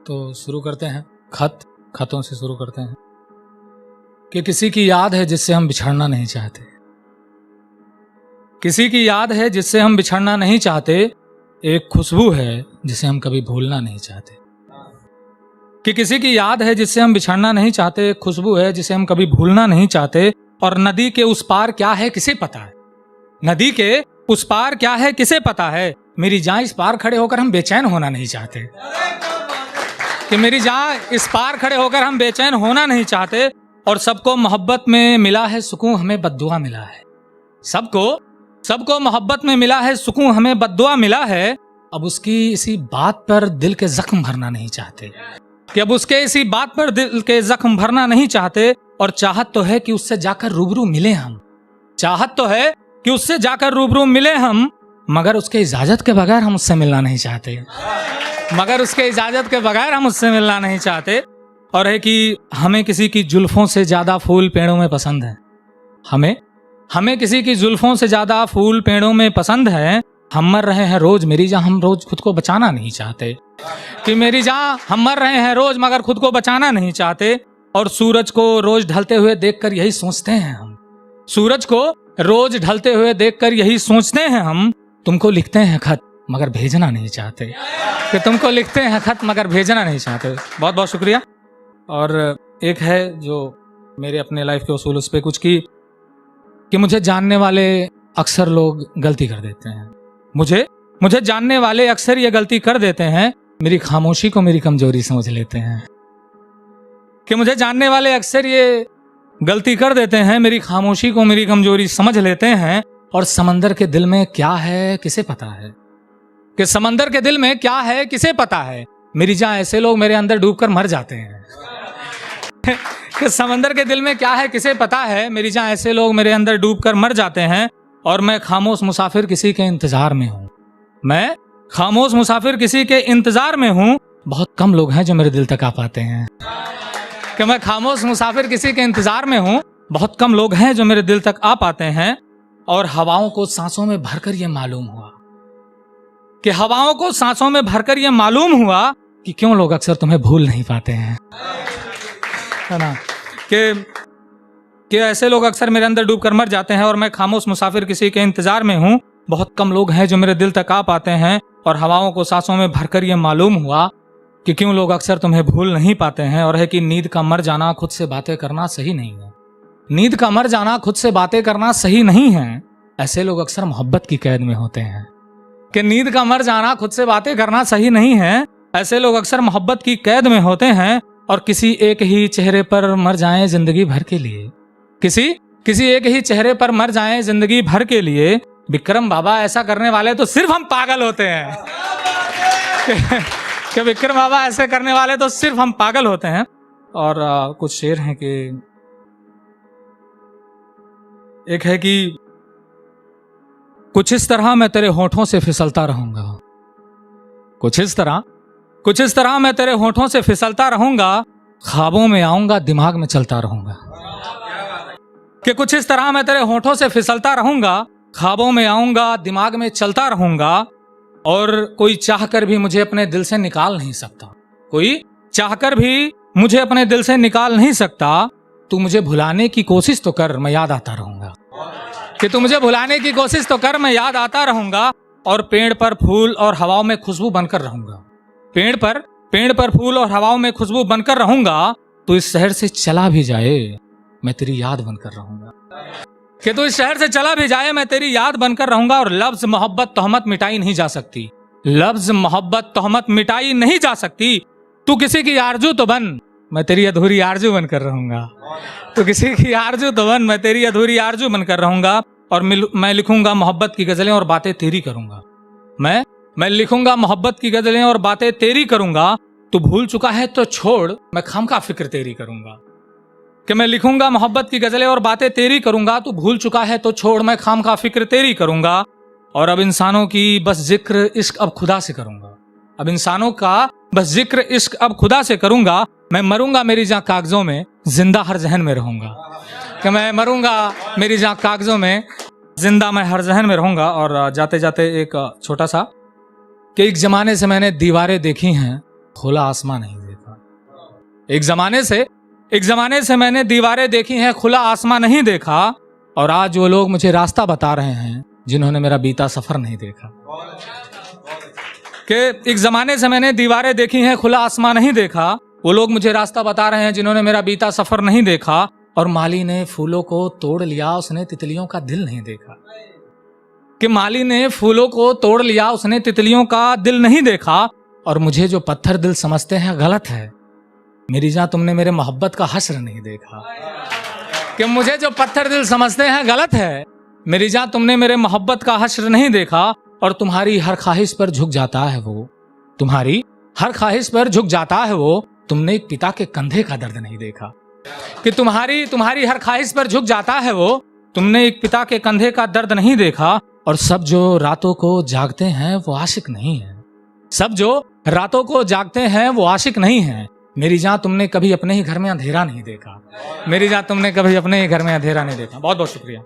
तो शुरू करते हैं। खतों से शुरू करते हैं कि किसी की याद है जिससे हम बिछड़ना नहीं चाहते, किसी की याद है जिससे हम बिछड़ना नहीं चाहते, एक खुशबू है जिसे हम कभी भूलना नहीं चाहते। कि किसी की याद है जिससे हम बिछड़ना नहीं चाहते, एक खुशबू है जिसे हम कभी भूलना नहीं चाहते। और नदी के उस पार क्या है किसे पता है, नदी के उस पार क्या है किसे पता है। मेरी जान इस पार खड़े होकर हम बेचैन होना नहीं चाहते, कि मेरी जान इस पार खड़े होकर हम बेचैन होना नहीं चाहते। और सबको मोहब्बत में मिला है सुकून, हमें बद्दुआ मिला है। सबको मोहब्बत में मिला है सुकून, हमें बद्दुआ मिला है। अब उसकी इसी बात पर दिल के जख्म भरना नहीं चाहते, कि अब उसके इसी बात पर दिल के जख्म भरना नहीं चाहते। और चाहत तो है कि उससे जाकर रूबरू मिले हम, चाहत तो है कि उससे जाकर रूबरू मिले हम, मगर उसके इजाजत के बगैर हम उससे मिलना नहीं चाहते, मगर उसके इजाजत के बगैर हम उससे मिलना नहीं चाहते। और है कि हमें किसी की जुल्फों से ज्यादा फूल पेड़ों में पसंद है, हमें किसी की जुल्फों से ज्यादा फूल पेड़ों में पसंद है। हम मर रहे हैं रोज मेरी जान, हम रोज खुद को बचाना नहीं चाहते, कि मेरी जान हम मर रहे हैं रोज मगर खुद को बचाना नहीं चाहते। और सूरज को रोज ढलते हुए देखकर यही सोचते हैं हम, सूरज को रोज ढलते हुए देखकर यही सोचते हैं हम, तुमको लिखते हैं खत मगर भेजना नहीं चाहते, कि तुमको लिखते हैं खत मगर भेजना नहीं चाहते। बहुत बहुत शुक्रिया। और एक है जो मेरे अपने लाइफ के उसूल, उस पर कुछ कि मुझे जानने वाले अक्सर लोग गलती कर देते हैं, मुझे जानने वाले अक्सर ये गलती कर देते हैं, मेरी खामोशी को मेरी कमजोरी समझ लेते हैं। कि मुझे जानने वाले अक्सर ये गलती कर देते हैं, मेरी खामोशी को मेरी कमजोरी समझ लेते हैं। और समंदर के दिल में क्या है किसे पता है, कि समंदर के दिल में क्या है किसे पता है। मेरी जान ऐसे लोग मेरे अंदर डूबकर मर जाते हैं, कि समंदर के दिल में क्या है किसे पता है। मेरी जान ऐसे लोग मेरे अंदर डूबकर मर जाते हैं। और मैं खामोश मुसाफिर किसी के इंतजार में हूं, मैं खामोश मुसाफिर किसी के इंतजार में हूं। बहुत कम लोग हैं जो मेरे दिल तक आ पाते हैं, कि मैं खामोश मुसाफिर किसी के इंतजार में हूं। बहुत कम लोग हैं जो मेरे दिल तक आ पाते हैं। और हवाओं को सांसों में भरकर यह मालूम हुआ, कि हवाओं को सांसों में भरकर यह मालूम हुआ कि क्यों लोग अक्सर तुम्हें भूल नहीं पाते हैं, है ना। कि ऐसे लोग अक्सर मेरे अंदर डूबकर मर जाते हैं। और मैं खामोश मुसाफिर किसी के इंतजार में हूं। बहुत कम लोग हैं जो मेरे दिल तक आ पाते हैं। और हवाओं को सांसों में भरकर यह मालूम हुआ कि क्यों लोग अक्सर तुम्हें भूल नहीं पाते हैं। और है कि नींद का मर जाना खुद से बातें करना सही नहीं है, नींद का मर जाना खुद से बातें करना सही नहीं है। ऐसे लोग अक्सर मोहब्बत की कैद में होते हैं, कि नींद का मर जाना खुद से बातें करना सही नहीं है। ऐसे लोग अक्सर मोहब्बत की कैद में होते हैं। और किसी एक ही चेहरे पर मर जाएं जिंदगी भर के लिए, किसी एक ही चेहरे पर मर जाएं जिंदगी भर के लिए। विक्रम बाबा ऐसा करने वाले तो सिर्फ हम पागल होते हैं, कि विक्रम बाबा ऐसे करने वाले तो सिर्फ हम पागल होते हैं। और कुछ शेर हैं कि एक है कि कुछ इस तरह मैं तेरे होठों से फिसलता रहूंगा, कुछ इस तरह मैं तेरे होठों से फिसलता रहूंगा। ख्वाबों में आऊंगा दिमाग में चलता रहूंगा, कि कुछ इस तरह मैं तेरे होठों से फिसलता रहूंगा। ख्वाबों में आऊंगा दिमाग में चलता रहूंगा। और कोई चाहकर भी मुझे अपने दिल से निकाल नहीं सकता, कोई चाहकर भी मुझे अपने दिल से निकाल नहीं सकता। तू मुझे भुलाने की कोशिश तो कर, मैं याद आता रहूंगा, कि तू मुझे भुलाने की कोशिश तो कर, मैं याद आता रहूंगा। और पेड़ पर फूल और हवाओं में खुशबू बनकर रहूंगा, पेड़ पर फूल और हवाओं में खुशबू बनकर रहूंगा। तू इस शहर से चला भी जाए मैं तेरी याद बनकर रहूंगा, कि तू इस शहर से चला भी जाए मैं तेरी याद बनकर रहूंगा। और लफ्ज मोहब्बत तोहमत मिटाई नहीं जा सकती, लफ्ज मोहब्बत तोहमत मिटाई नहीं जा सकती। तू किसी की आरजू तो बन, मैं तेरी अधूरी आरजू बनकर रहूंगा, तू किसी की आरजू तो बन, मैं तेरी अधूरी आरजू बनकर रहूंगा। और मैं लिखूंगा मोहब्बत की गजलें और बातें तेरी करूंगा, मैं लिखूंगा मोहब्बत की गजलें और बातें तेरी करूंगा। तू भूल चुका है तो छोड़, मैं खामखा फिक्र तेरी करूंगा, कि मैं लिखूंगा मोहब्बत की गजलें और बातें तेरी करूंगा। तू भूल चुका है तो छोड़, मैं खामखा फिक्र तेरी करूंगा। और अब इंसानों की बस जिक्र इश्क अब खुदा से करूंगा, अब इंसानों का बस जिक्र इश्क अब खुदा से करूंगा। मैं मरूंगा मेरी जान कागजों में, जिंदा हर जहन में रहूंगा, कि मैं मरूंगा मेरी जान कागजों में, जिंदा मैं हर जहन में रहूंगा। और जाते जाते एक छोटा सा कि एक जमाने से मैंने दीवारें देखी हैं खुला आसमां नहीं देखा। एक जमाने से मैंने दीवारें देखी हैं, खुला आसमां नहीं देखा। और आज वो लोग मुझे रास्ता बता रहे हैं जिन्होंने मेरा बीता सफर नहीं देखा। कि एक जमाने से मैंने दीवारें देखी हैं, खुला आसमां नहीं देखा। वो लोग मुझे रास्ता बता रहे हैं जिन्होंने मेरा बीता सफर नहीं देखा। और माली ने फूलों को तोड़ लिया, उसने तितलियों का दिल नहीं देखा। कि माली ने फूलों को तोड़ लिया, उसने तितलियों का दिल नहीं देखा। और मुझे जो पत्थर दिल समझते हैं गलत है, मेरी जान तुमने मेरे मोहब्बत का हश्र नहीं देखा। कि मुझे जो पत्थर दिल समझते हैं गलत है, मेरी जान तुमने मेरे मोहब्बत का हश्र नहीं देखा। और तुम्हारी हर ख्वाहिश पर झुक जाता है वो, तुम्हारी हर ख्वाहिश पर झुक जाता है वो, तुमने एक पिता के कंधे का दर्द नहीं देखा। कि तुम्हारी हर ख्वाहिश पर झुक जाता है वो, तुमने एक पिता के कंधे का दर्द नहीं देखा। और सब जो रातों को जागते हैं वो आशिक नहीं है, सब जो रातों को जागते हैं वो आशिक नहीं है। मेरी जान तुमने कभी अपने ही घर में अंधेरा नहीं देखा, मेरी जान तुमने कभी अपने ही घर में अंधेरा नहीं देखा। बहुत बहुत शुक्रिया।